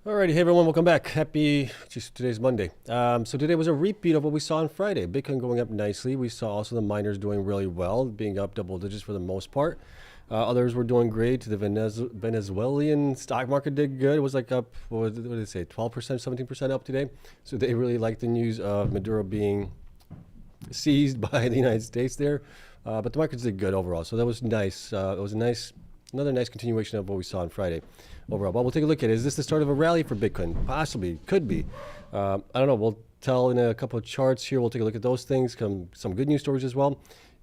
Alrighty, hey everyone, welcome back. Today's Monday. So today was a repeat of what we saw on Friday. Bitcoin going up nicely. We saw also the miners doing really well, being up double digits for the most part. Others were doing great. The Venezuelan stock market did good. It was like up, what did they say, 12%, 17% up today. So they really liked the news of Maduro being seized by the United States there. But the markets did good overall. So that was nice. It was another nice continuation of what we saw on Friday overall. But we'll take a look at it. Is this the start of a rally for Bitcoin? Possibly. Could be. I don't know. We'll tell in a couple of charts here. We'll take a look at those things. Some good news stories as well.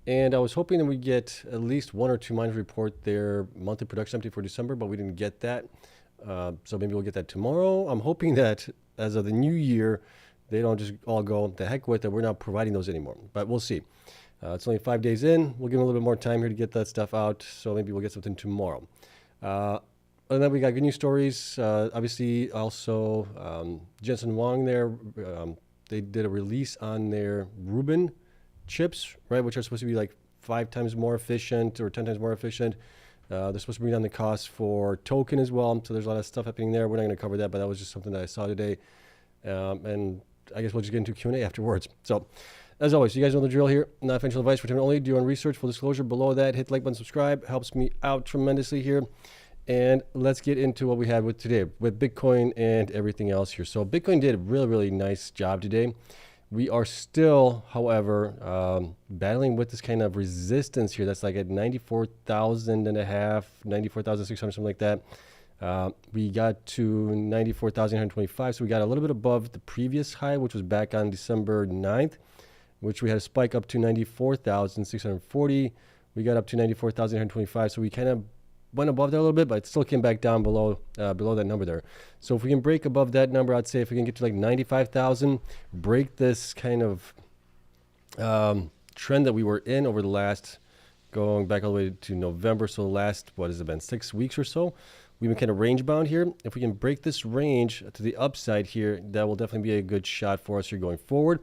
And I was hoping that we get at least one or two miners report their monthly production update for December, but we didn't get that. So maybe we'll get that tomorrow. I'm hoping that as of the new year, they don't just all go the heck with it. We're not providing those anymore, but we'll see. It's only 5 days in. We'll give them a little bit more time here to get that stuff out. So maybe we'll get something tomorrow. And then we got good news stories. Obviously, also Jensen Huang there. They did a release on their Rubin chips, right, which are supposed to be like 5 times more efficient or 10 times more efficient. They're supposed to bring down the cost for token as well. So there's a lot of stuff happening there. We're not going to cover that, but that was just something that I saw today. And I guess we'll just get into Q&A afterwards. So as always, you guys know the drill here. Not financial advice for time only. Do your own research. Full disclosure below that. Hit the like button, subscribe. Helps me out tremendously here. And let's get into what we had with today with Bitcoin and everything else here. So Bitcoin did a really, really nice job today. We are still, however, battling with this kind of resistance here. That's like at 94,000 and a half, 94,600, something like that. We got to 94,125. So we got a little bit above the previous high, which was back on December 9th, which we had a spike up to 94,640. We got up to 94,125. So we kind of went above that a little bit, but it still came back down below that number there. So if we can break above that number, I'd say if we can get to like 95,000, break this kind of trend that we were in over the last, going back all the way to November. So the last, what has it been, 6 weeks or so? We've been kind of range bound here. If we can break this range to the upside here, that will definitely be a good shot for us here going forward,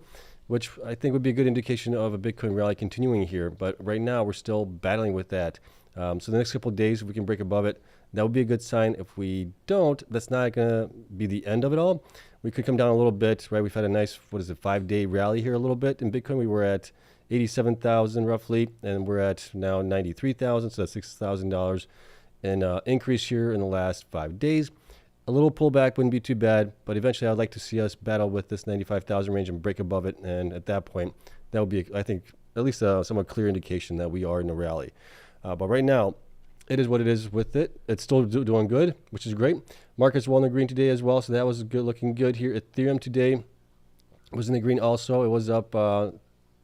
which I think would be a good indication of a Bitcoin rally continuing here. But right now we're still battling with that. So the next couple of days, if we can break above it, that would be a good sign. If we don't, that's not going to be the end of it all. We could come down a little bit, right? We've had a nice, 5-day rally here a little bit. In Bitcoin, we were at 87,000 roughly, and we're at now 93,000. So that's $6,000 in increase here in the last 5 days. A little pullback wouldn't be too bad, but eventually I'd like to see us battle with this 95,000 range and break above it. And at that point, that would be, I think, at least a somewhat clear indication that we are in a rally. But right now, it is what it is with it. It's still doing good, which is great. Markets were in the green today as well, so that was good, looking good here. Ethereum today was in the green also. It was up,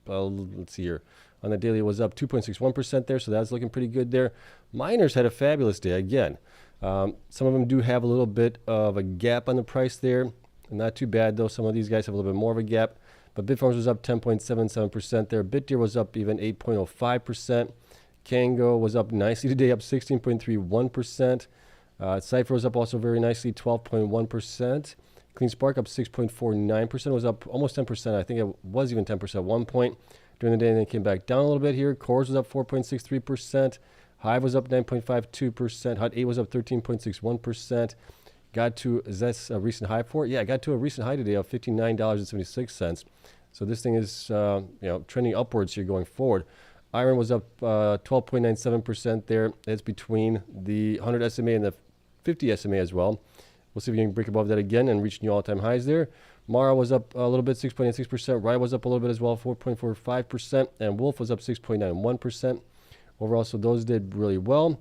let's see here. On the daily, it was up 2.61% there, so that's looking pretty good there. Miners had a fabulous day again. Some of them do have a little bit of a gap on the price there. Not too bad, though. Some of these guys have a little bit more of a gap. But Bitfarms was up 10.77% there. BitDeer was up even 8.05%. Kango was up nicely today, up 16.31%. Cypher was up also very nicely, 12.1%. Cleanspark up 6.49%, was up almost 10%. I think it was even 10% at one point during the day, and then it came back down a little bit here. CORZ was up 4.63%. Hive was up 9.52%. Hut 8 was up 13.61%. Got to, is that a recent high for it? Yeah, got to a recent high today of $59.76. So this thing is trending upwards here going forward. IREN was up 12.97% there. It's between the 100 SMA and the 50 SMA as well. We'll see if we can break above that again and reach new all-time highs there. Mara was up a little bit, 6.86%. Riot was up a little bit as well, 4.45%. And Wolf was up 6.91%. Overall, so those did really well.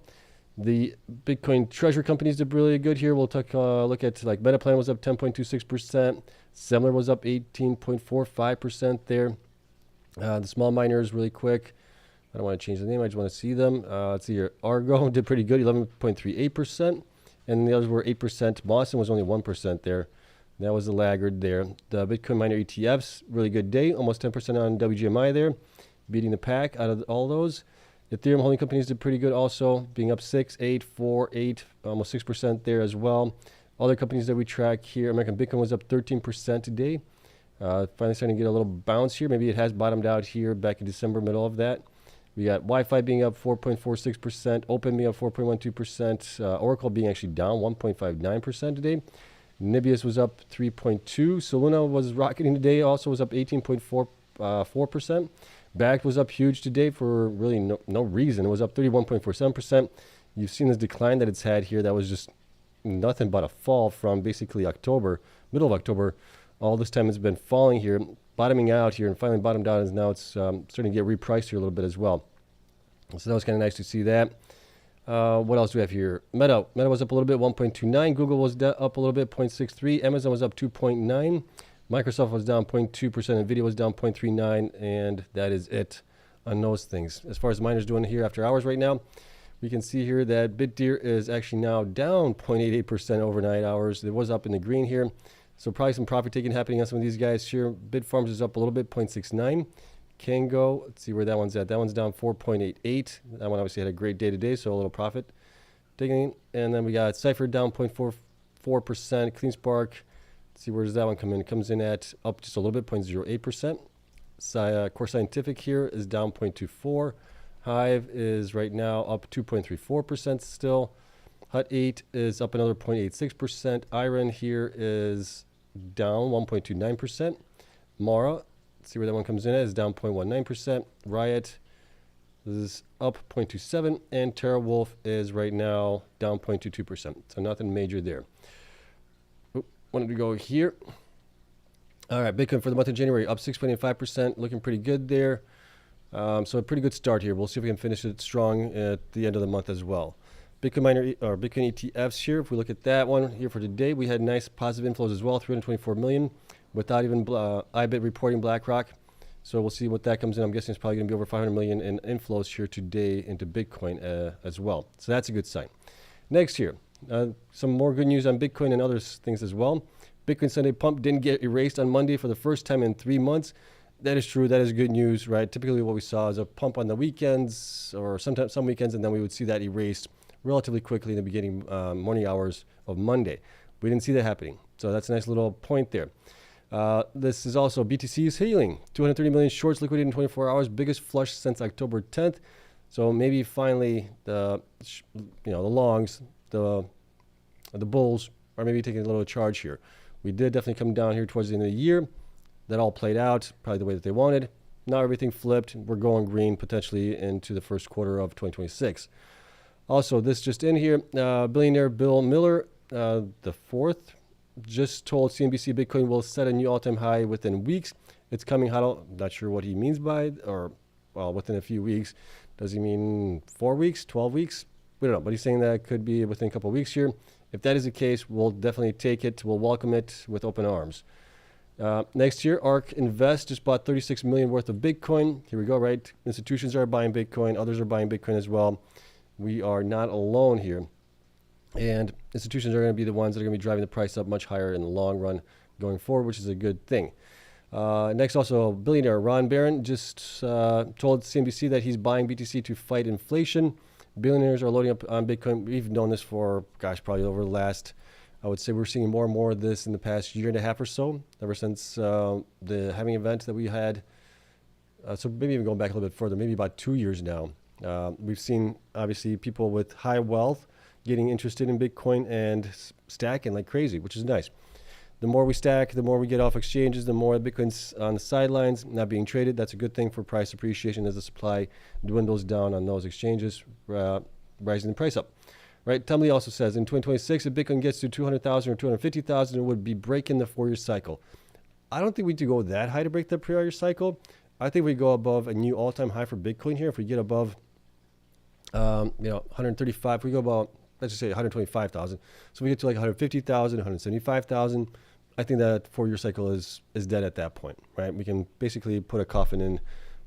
The Bitcoin treasury companies did really good here. We'll take a look at like Metaplan was up 10.26%. Semler was up 18.45% there. The small miners really quick. I don't want to change the name. I just want to see them. Let's see here. Argo did pretty good, 11.38%. And the others were 8%. Mawson was only 1% there. That was the laggard there. The Bitcoin miner ETFs, really good day. Almost 10% on WGMI there. Beating the pack out of all those. Ethereum holding companies did pretty good also. Being up 6, 8, 4, 8. Almost 6% there as well. Other companies that we track here. American Bitcoin was up 13% today. Finally starting to get a little bounce here. Maybe it has bottomed out here back in December, middle of that. We got Wi-Fi being up 4.46%, Open being up 4.12%, Oracle being actually down 1.59% today. Nibius was up 3.2. Soluna was rocketing today, also was up 18.4%. Backed was up huge today for really no reason. It was up 31.47%. You've seen this decline that it's had here. That was just nothing but a fall from basically October, middle of October. All this time it's been falling here, bottoming out here, and finally bottomed out, and now it's starting to get repriced here a little bit as well. So that was kind of nice to see that. What else do we have here? Meta was up a little bit, 1.29. Google was up a little bit, 0.63. Amazon was up 2.9. Microsoft was down 0.2%. Nvidia was down 0.39. And that is it on those things. As far as miners doing here after hours right now, we can see here that BitDeer is actually now down 0.88% overnight hours. It was up in the green here. So probably some profit taking happening on some of these guys here. Bitfarms is up a little bit, 0.69. Kango, let's see where that one's at. That one's down 4.88. That one obviously had a great day today, so a little profit taking. And then we got Cypher down 0.44%. Cleanspark, let's see, where does that one come in? It comes in at up just a little bit, 0.08%. CORZ Scientific here is down 0.24. Hive is right now up 2.34% still. Hut 8 is up another 0.86%. IREN here is down 1.29%. Mara, let's see where that one comes in at, is down 0.19%. Riot is up 0.27%. And TeraWolf is right now down 0.22%. So nothing major there. Wanted to go here. All right, Bitcoin for the month of January up 6.85%. Looking pretty good there. So a pretty good start here. We'll see if we can finish it strong at the end of the month as well. Bitcoin miner or Bitcoin ETFs here. If we look at that one here for today, we had nice positive inflows as well, 324 million, without even IBIT reporting BlackRock. So we'll see what that comes in. I'm guessing it's probably going to be over 500 million in inflows here today into Bitcoin as well. So that's a good sign. Next here, some more good news on Bitcoin and other things as well. Bitcoin Sunday pump didn't get erased on Monday for the first time in 3 months. That is true. That is good news, right? Typically what we saw is a pump on the weekends or sometimes some weekends, and then we would see that erased relatively quickly in the beginning morning hours of Monday. We didn't see that happening. So that's a nice little point there. This is also BTC is healing. 230 million shorts liquidated in 24 hours, biggest flush since October 10th. So maybe finally the longs, the bulls are maybe taking a little charge here. We did definitely come down here towards the end of the year. That all played out probably the way that they wanted. Now everything flipped. We're going green potentially into the first quarter of 2026. Also, this just in here, billionaire Bill Miller, the fourth, just told CNBC Bitcoin will set a new all-time high within weeks. It's coming hot. I'm not sure what he means by, or well, within a few weeks. Does he mean 4 weeks, 12 weeks? We don't know, but he's saying that it could be within a couple of weeks here. If that is the case, we'll definitely take it. We'll welcome it with open arms. Next year, ARK Invest just bought 36 million worth of Bitcoin. Here we go, right? Institutions are buying Bitcoin. Others are buying Bitcoin as well. We are not alone here. And institutions are going to be the ones that are going to be driving the price up much higher in the long run going forward, which is a good thing. Next, also, billionaire Ron Barron just told CNBC that he's buying BTC to fight inflation. Billionaires are loading up on Bitcoin. We've known this for, probably over the last, I would say we're seeing more and more of this in the past year and a half or so, ever since the halving event that we had. So maybe even going back a little bit further, maybe about 2 years now. We've seen, obviously, people with high wealth getting interested in Bitcoin and stacking like crazy, which is nice. The more we stack, the more we get off exchanges, the more Bitcoin's on the sidelines, not being traded. That's a good thing for price appreciation as the supply dwindles down on those exchanges, rising the price up. Right? Tom Lee also says in 2026, if Bitcoin gets to 200,000 or 250,000, it would be breaking the 4-year cycle. I don't think we need to go that high to break the 4-year cycle. I think we go above a new all-time high for Bitcoin here. If we get above, 135, if we go about, let's just say 125,000. So we get to like 150,000, 175,000. I think that 4-year cycle is dead at that point, right? We can basically put a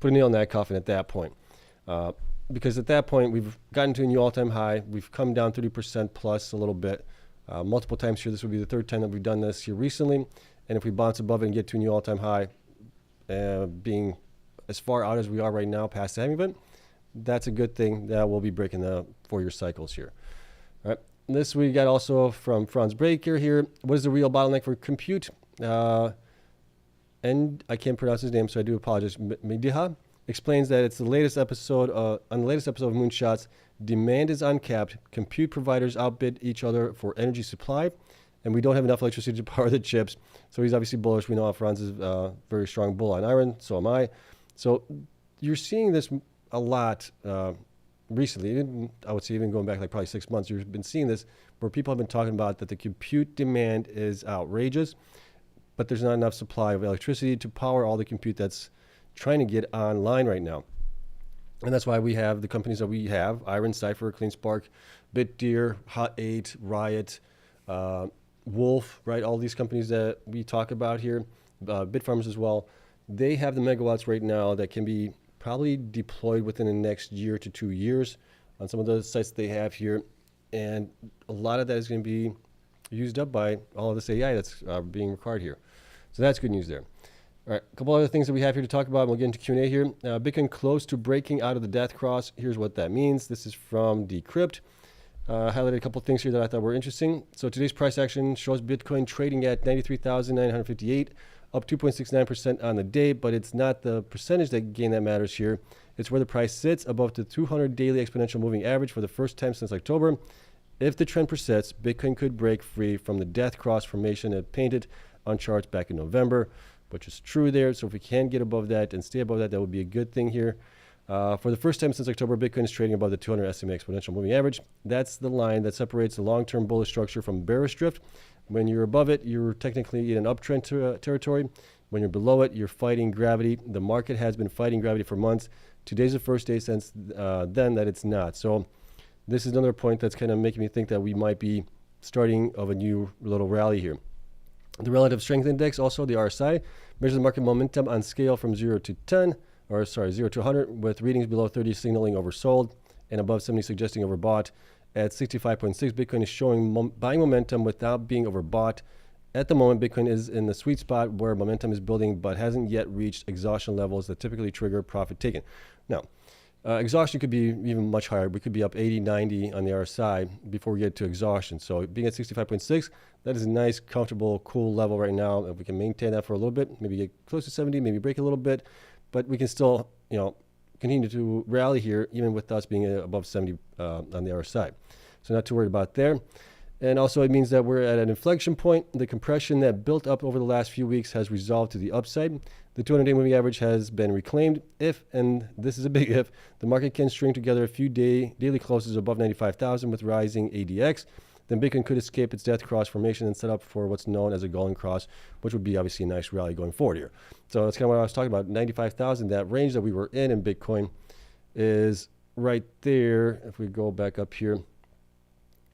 nail in that coffin at that point. Because at that point, we've gotten to a new all-time high. We've come down 30% plus a little bit. Multiple times here. This would be the third time that we've done this here recently. And if we bounce above it and get to a new all-time high, being as far out as we are right now past the halving event, that's a good thing. That we'll be breaking the 4-year cycles here. All right. This we got also from Franz Breaker here. What is the real bottleneck for compute? And I can't pronounce his name, so I do apologize. MIGI explains that it's the latest episode on the latest episode of Moonshots. Demand is uncapped. Compute providers outbid each other for energy supply, and we don't have enough electricity to power the chips. So he's obviously bullish. We know Franz is very strong bull on IREN. So am I. So you're seeing this a lot recently. I would say even going back like probably 6 months, you've been seeing this where people have been talking about that the compute demand is outrageous, but there's not enough supply of electricity to power all the compute that's trying to get online right now. And that's why we have the companies that we have: IREN, Cypher, Cleanspark, BitDeer, Hot 8, Riot, Wolf, right? All these companies that we talk about here, Bitfarms as well. They have the megawatts right now that can be probably deployed within the next year to 2 years on some of the sites that they have here. And a lot of that is going to be used up by all of this AI that's being required here. So that's good news there. All right, a couple other things that we have here to talk about. We'll get into Q&A here. Bitcoin close to breaking out of the death cross. Here's what that means. This is from Decrypt. Highlighted a couple of things here that I thought were interesting. So today's price action shows Bitcoin trading at 93,958, up 2.69% on the day, but it's not the percentage that gain that matters here. It's where the price sits above the 200 daily exponential moving average for the first time since October. If the trend persists, Bitcoin could break free from the death cross formation it painted on charts back in November, which is true there. So if we can get above that and stay above that, that would be a good thing here. For the first time since October, Bitcoin is trading above the 200 SMA exponential moving average. That's the line that separates the long-term bullish structure from bearish drift. When you're above it, you're technically in an uptrend territory. When you're below it, you're fighting gravity. The market has been fighting gravity for months. Today's the first day since then that it's not. So this is another point that's kind of making me think that we might be starting of a new little rally here. The relative strength index, also the RSI, measures the market momentum on scale from 0 to 100, with readings below 30 signaling oversold and above 70 suggesting overbought. At 65.6, Bitcoin is showing buying momentum without being overbought. At the moment, Bitcoin is in the sweet spot where momentum is building but hasn't yet reached exhaustion levels that typically trigger profit taken. Now, exhaustion could be even much higher. We could be up 80, 90 on the RSI before we get to exhaustion. So being at 65.6, that is a nice, comfortable, cool level right now. If we can maintain that for a little bit, maybe get close to 70, maybe break a little bit, but we can still, continue to rally here, even with us being above 70 on the RSI. So not too worried about there. And also it means that we're at an inflection point. The compression that built up over the last few weeks has resolved to the upside. The 200-day moving average has been reclaimed. If, and this is a big if, the market can string together a few daily closes above 95,000 with rising ADX, then Bitcoin could escape its death cross formation and set up for what's known as a golden cross, which would be obviously a nice rally going forward here. So that's kind of what I was talking about. 95,000, that range that we were in Bitcoin is right there. If we go back up here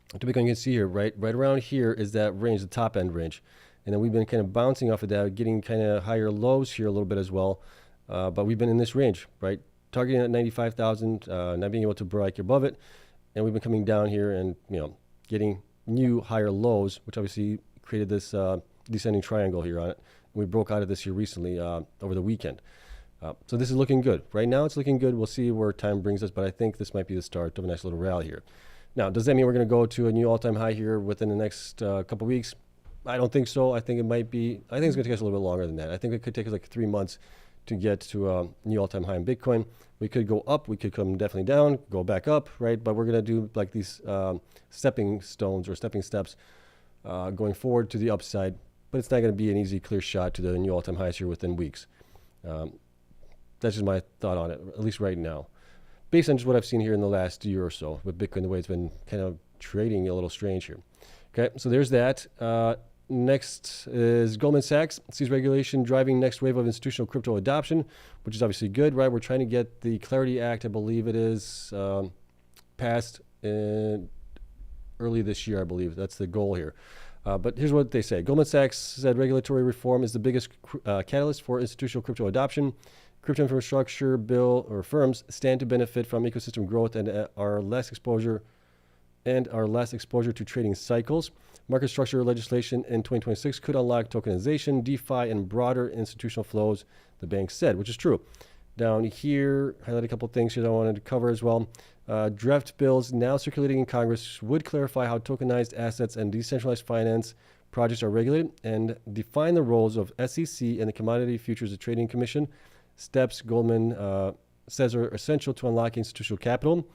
to Bitcoin, you can see here, right around here is that range, the top end range. And then we've been kind of bouncing off of that, getting kind of higher lows here a little bit as well. But we've been in this range, right? Targeting at 95,000, not being able to break above it. And we've been coming down here and, getting new higher lows, which obviously created this descending triangle here on it. We broke out of this here recently over the weekend. So this is looking good. Right now it's looking good. We'll see where time brings us, but I think this might be the start of a nice little rally here. Now, does that mean we're going to go to a new all-time high here within the next couple weeks? I don't think so. I think it's going to take us a little bit longer than that. I think it could take us like 3 months to get to a new all-time high in Bitcoin. We could go up, we could come definitely down, go back up, right? But we're going to do like these stepping stones or stepping steps going forward to the upside. But it's not going to be an easy, clear shot to the new all-time highs here within weeks. That's just my thought on it, at least right now. Based on just what I've seen here in the last year or so with Bitcoin, the way it's been kind of trading a little strange here. Okay, so there's that. Next is Goldman Sachs sees regulation driving next wave of institutional crypto adoption, which is obviously good, right? We're trying to get the Clarity Act, I believe it is, passed in early this year, I believe. That's the goal here. But here's what they say. Goldman Sachs said regulatory reform is the biggest catalyst for institutional crypto adoption. Crypto infrastructure bill or firms stand to benefit from ecosystem growth and are less exposure to trading cycles. Market structure legislation in 2026 could unlock tokenization, DeFi, and broader institutional flows, the bank said, which is true. Down here, highlight a couple of things here that I wanted to cover as well. Draft bills now circulating in Congress would clarify how tokenized assets and decentralized finance projects are regulated and define the roles of SEC and the Commodity Futures Trading Commission. Steps Goldman says are essential to unlock institutional capital.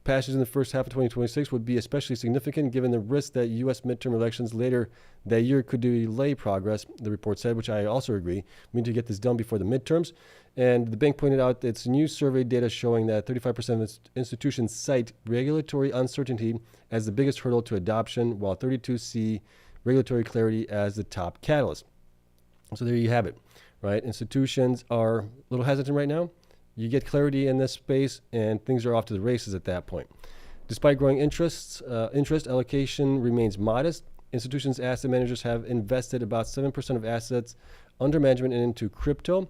passages in the first half of 2026 would be especially significant given the risk that U.S. midterm elections later that year could delay progress, the report said, which I also agree. We need to get this done before the midterms. And the bank pointed out its new survey data showing that 35% of its institutions cite regulatory uncertainty as the biggest hurdle to adoption, while 32% see regulatory clarity as the top catalyst. So there you have it, right? Institutions are a little hesitant right now. You get clarity in this space, and things are off to the races at that point. Despite growing interest allocation remains modest. Institutions' asset managers have invested about 7% of assets under management into crypto,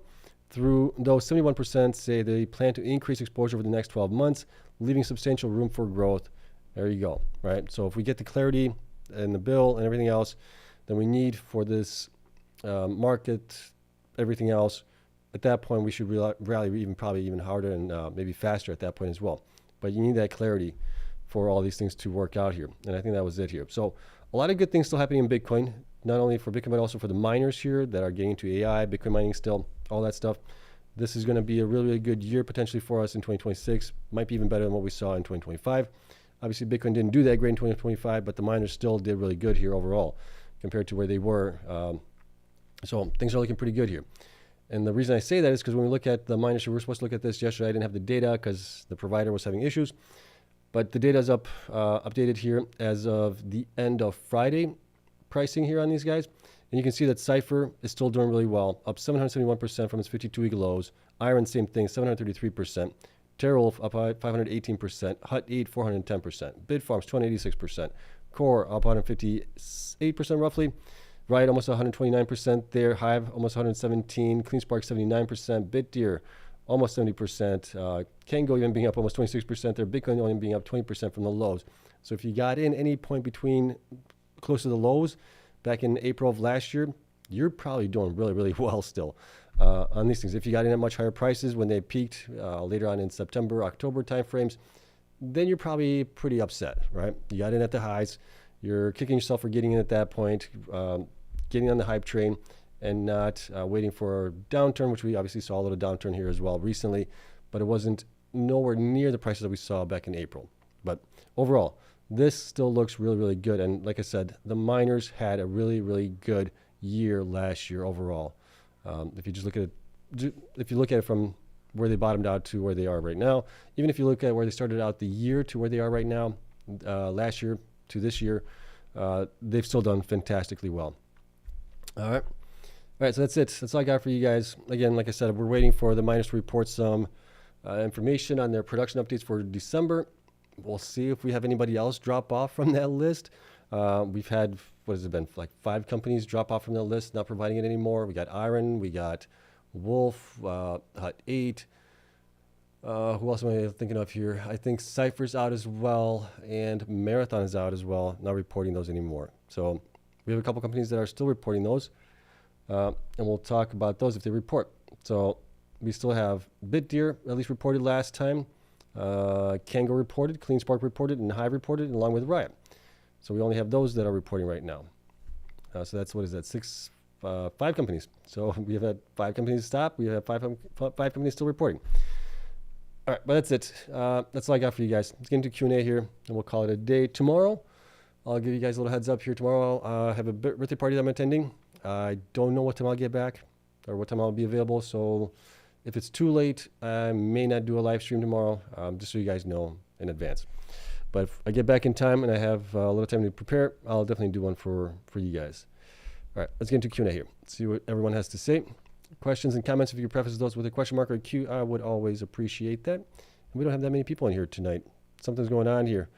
though 71% say they plan to increase exposure over the next 12 months, leaving substantial room for growth. There you go, right? So if we get the clarity in the bill and everything else that we need for this market, everything else, at that point we should rally probably even harder and maybe faster at that point as well. But you need that clarity for all these things to work out here. And I think that was it here. So a lot of good things still happening in Bitcoin, not only for Bitcoin, but also for the miners here that are getting into AI, Bitcoin mining still, all that stuff. This is going to be a really, really good year potentially for us in 2026. Might be even better than what we saw in 2025. Obviously, Bitcoin didn't do that great in 2025, but the miners still did really good here overall compared to where they were. So things are looking pretty good here. And the reason I say that is because when we look at the miners, we were supposed to look at this yesterday. I didn't have the data because the provider was having issues. But the data is updated here as of the end of Friday pricing here on these guys. And you can see that Cypher is still doing really well, up 771% from its 52-week lows. IREN, same thing, 733%. TeraWolf up 518%. Hut 8, 410%. Bitfarms, 286%. Core up 158% roughly. Riot almost 129% there. Hive almost 117%. Cleanspark 79%. BitDeer almost 70%. Kango even being up almost 26% there. Bitcoin only being up 20% from the lows. So if you got in any point between close to the lows back in April of last year, you're probably doing really, really well still on these things. If you got in at much higher prices when they peaked later on in September, October timeframes, then you're probably pretty upset, right? You got in at the highs. You're kicking yourself for getting in at that point, getting on the hype train and not waiting for a downturn, which we obviously saw a little downturn here as well recently, but it wasn't nowhere near the prices that we saw back in April. But overall, this still looks really, really good. And like I said, the miners had a really, really good year last year overall. If you just look at it, if you look at it from where they bottomed out to where they are right now, even if you look at where they started out the year to where they are right now, last year to this year, they've still done fantastically well. All right, so that's it. That's all I got for you guys. Again, like I said, we're waiting for the miners to report some information on their production updates for December. We'll see if we have anybody else drop off from that list. We've had, what has it been, like 5 companies drop off from that list, not providing it anymore. We got IREN, we got Wolf, Hut 8. Who else am I thinking of here? I think Cypher's out as well, and Marathon is out as well, not reporting those anymore. So we have a couple companies that are still reporting those, and we'll talk about those if they report. So we still have BitDeer, at least reported last time. Kango reported, Cleanspark reported, and Hive reported, along with Riot. So we only have those that are reporting right now. So that's, what is that, 5 companies. So we have had 5 companies stop. We have 5 companies still reporting. All right, but that's it. That's all I got for you guys. Let's get into Q&A here, and we'll call it a day. Tomorrow, I'll give you guys a little heads up here. Tomorrow, I have a birthday party that I'm attending. I don't know what time I'll get back or what time I'll be available. So if it's too late, I may not do a live stream tomorrow, just so you guys know in advance. But if I get back in time and I have a little time to prepare, I'll definitely do one for you guys. All right, let's get into Q&A here. Let's see what everyone has to say. Questions and comments, if you could preface those with a question mark or a Q, I would always appreciate that. And we don't have that many people in here tonight. Something's going on here.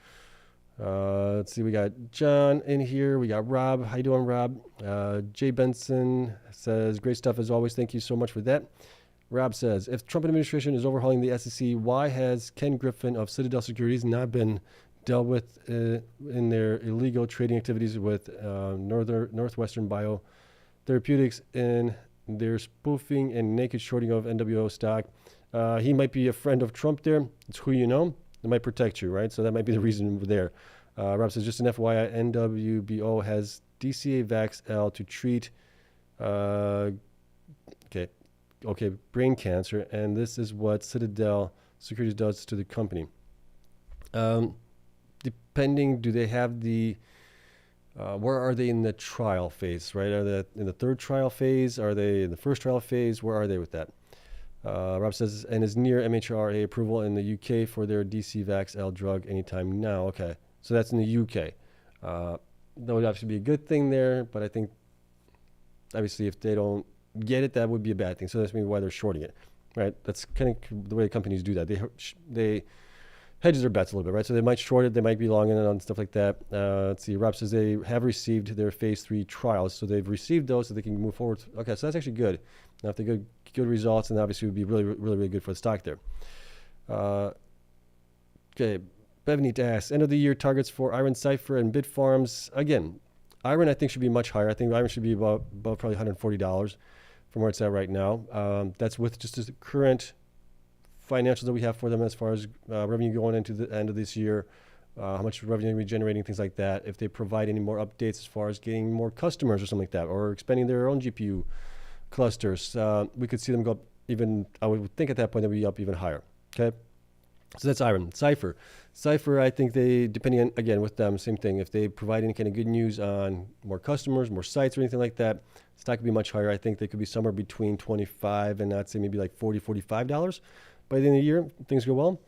Let's see, we got John in here. We got Rob. How you doing, Rob? Jay Benson says, great stuff as always. Thank you so much for that. Rob says, if Trump administration is overhauling the SEC, why has Ken Griffin of Citadel Securities not been dealt with in their illegal trading activities with Northwestern Biotherapeutics in their spoofing and naked shorting of NWO stock? He might be a friend of Trump there. It's who you know. It might protect you, right? So that might be the reason there. Rob says, just an FYI, NWBO has DCA Vax L to treat brain cancer, and this is what Citadel Securities does to the company. Depending, do they have the where are they in the trial phase, right? Are they in the third trial phase? Are they in the first trial phase? Where are they with that? Rob says, and is near MHRA approval in the UK for their DCVax-L drug anytime now. Okay, so that's in the UK. That would obviously be a good thing there, but I think obviously if they don't get it, that would be a bad thing. So that's maybe why they're shorting it, right? That's kind of the way companies do that. They hedges their bets a little bit, right? So they might short it, they might be long in it on stuff like that. Let's see, Rob says they have received their phase 3 trials, so they've received those so they can move forward. Okay, so that's actually good. Now, if they get good results, then obviously it would be really good for the stock there. Okay, Bevneet asks, end of the year targets for IREN, Cypher, and Bitfarms. Again, IREN I think should be much higher. I think IREN should be above probably $140 from where it's at right now. That's with just the current financials that we have for them as far as revenue going into the end of this year, how much revenue we're generating, things like that. If they provide any more updates as far as getting more customers or something like that, or expanding their own GPU clusters, we could see them go up even, I would think at that point they'd be up even higher. Okay, so that's IREN. Cypher, I think they, depending on, again, with them, same thing. If they provide any kind of good news on more customers, more sites or anything like that, stock could be much higher. I think they could be somewhere between 25 and I'd say maybe like $40, $45 by the end of the year, if things go well.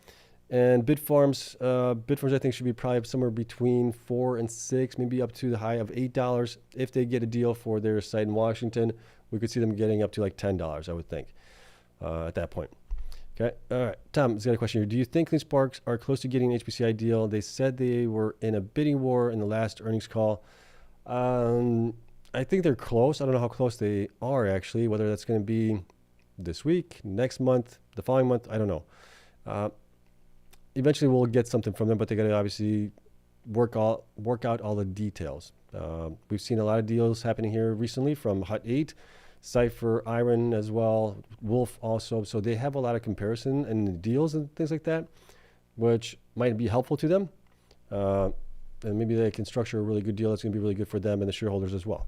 And Bitfarms I think should be probably somewhere between 4 and 6, maybe up to the high of $8. If they get a deal for their site in Washington, we could see them getting up to like $10, I would think, at that point. Okay, all right. Tom has got a question here. Do you think Cleansparks are close to getting an HPCI deal? They said they were in a bidding war in the last earnings call. I think they're close. I don't know how close they are actually, whether that's going to be this week, next month, the following month, I don't know. Eventually we'll get something from them, but they got to obviously work out all the details. We've seen a lot of deals happening here recently from Hut 8, Cypher, IREN as well, Wolf also. So they have a lot of comparison and deals and things like that, which might be helpful to them. And maybe they can structure a really good deal that's going to be really good for them and the shareholders as well.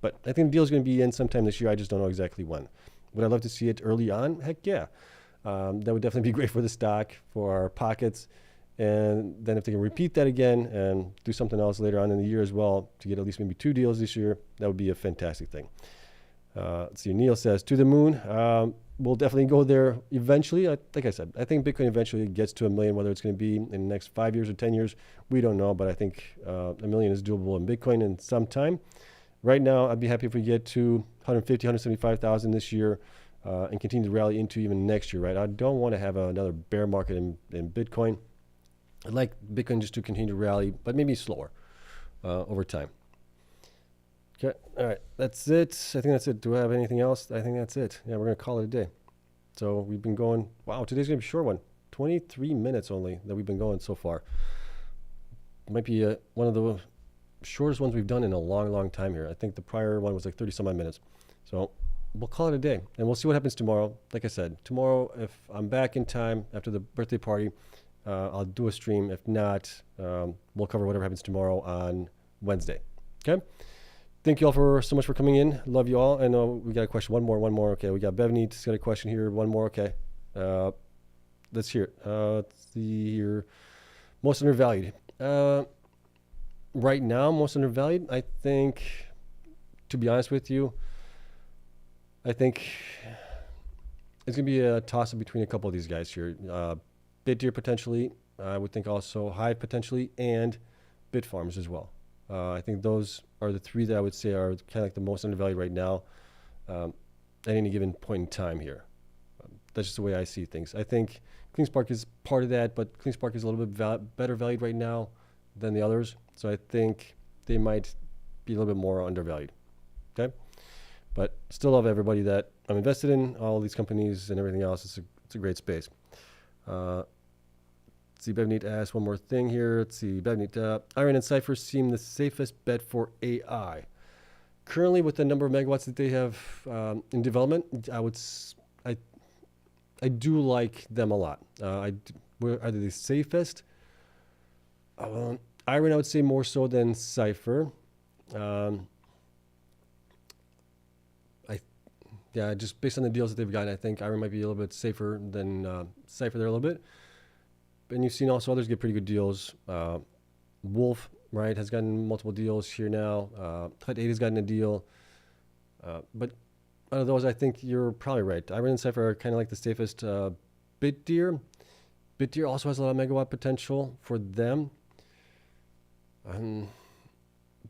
But I think the deal is going to be in sometime this year. I just don't know exactly when. Would I love to see it early on? Heck yeah. That would definitely be great for the stock, for our pockets. And then if they can repeat that again and do something else later on in the year as well to get at least maybe 2 deals this year, that would be a fantastic thing. Let's see, Neil says, to the moon. We'll definitely go there eventually. Like I said, I think Bitcoin eventually gets to $1 million, whether it's going to be in the next 5 years or 10 years. We don't know, but I think $1 million is doable in Bitcoin in some time. Right now, I'd be happy if we get to 150, 175,000 this year and continue to rally into even next year, right? I don't want to have another bear market in Bitcoin. I'd like Bitcoin just to continue to rally, but maybe slower over time. Okay, all right, that's it. I think that's it. Do I have anything else? I think that's it. Yeah, we're going to call it a day. So we've been going, wow, today's going to be a short one. 23 minutes only that we've been going so far. It might be one of the shortest ones we've done in a long time here. I think the prior one was like 30 some odd minutes. So we'll call it a day and we'll see what happens tomorrow. Like I said, tomorrow, if I'm back in time after the birthday party, I'll do a stream. If not, we'll cover whatever happens tomorrow on Wednesday. Okay. Thank you all so much for coming in. Love you all. And we got a question. One more. Okay. We got Bevneet's got a question here. One more. Okay. Let's hear it. Let's see here. Most undervalued. Right now, most undervalued. I think, to be honest with you, I think it's going to be a toss-up between a couple of these guys here. BitTF potentially. I would think also Hive potentially, and Bitfarms as well. I think those are the three that I would say are kind of like the most undervalued right now at any given point in time here. That's just the way I see things. I think Cleanspark is part of that, but Cleanspark is a little bit better valued right now than the others. So I think they might be a little bit more undervalued. Okay? But still love everybody that I'm invested in, all these companies and everything else. It's a great space. Let's see, Bevneet asks one more thing here. Let's see, Bevneet, IREN and Cypher seem the safest bet for AI. Currently, with the number of megawatts that they have in development, I do like them a lot. Are they the safest? IREN, I would say more so than Cypher. Yeah, just based on the deals that they've gotten, I think IREN might be a little bit safer than Cypher there a little bit. and you've seen also others get pretty good deals. Wolf, right, has gotten multiple deals here now. Hut 8 has gotten a deal. But out of those, I think you're probably right. IREN and Cypher are kind of like the safest. Bitdeer also has a lot of megawatt potential for them.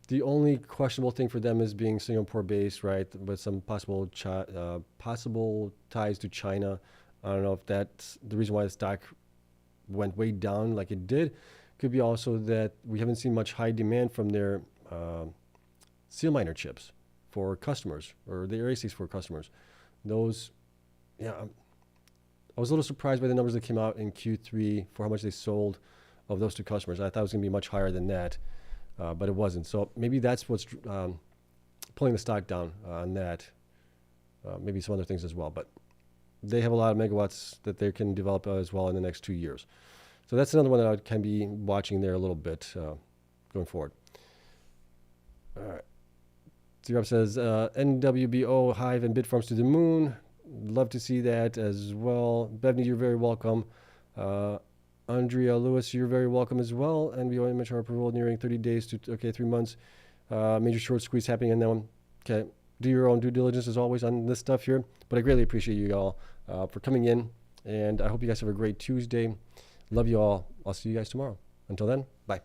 The only questionable thing for them is being Singapore based, right, with some possible ties to China. I don't know if that's the reason why the stock went way down like it did. Could be also that we haven't seen much high demand from their seal miner chips for customers, or the ASICs for customers. Those, yeah, I was a little surprised by the numbers that came out in Q3 for how much they sold of those two customers. I thought it was going to be much higher than that, but it wasn't. So maybe that's what's pulling the stock down on that. Maybe some other things as well, but they have a lot of megawatts that they can develop as well in the next 2 years. So that's another one that I can be watching there a little bit going forward. All right. Rob says, NWBO, Hive, and Bitfarms to the moon. Love to see that as well. Bevney, you're very welcome. Andrea Lewis, you're very welcome as well. NBO image approval nearing 30 days to, 3 months. Major short squeeze happening in that one. Okay. Do your own due diligence as always on this stuff here. But I greatly appreciate you all for coming in. And I hope you guys have a great Tuesday. Love you all. I'll see you guys tomorrow. Until then, bye.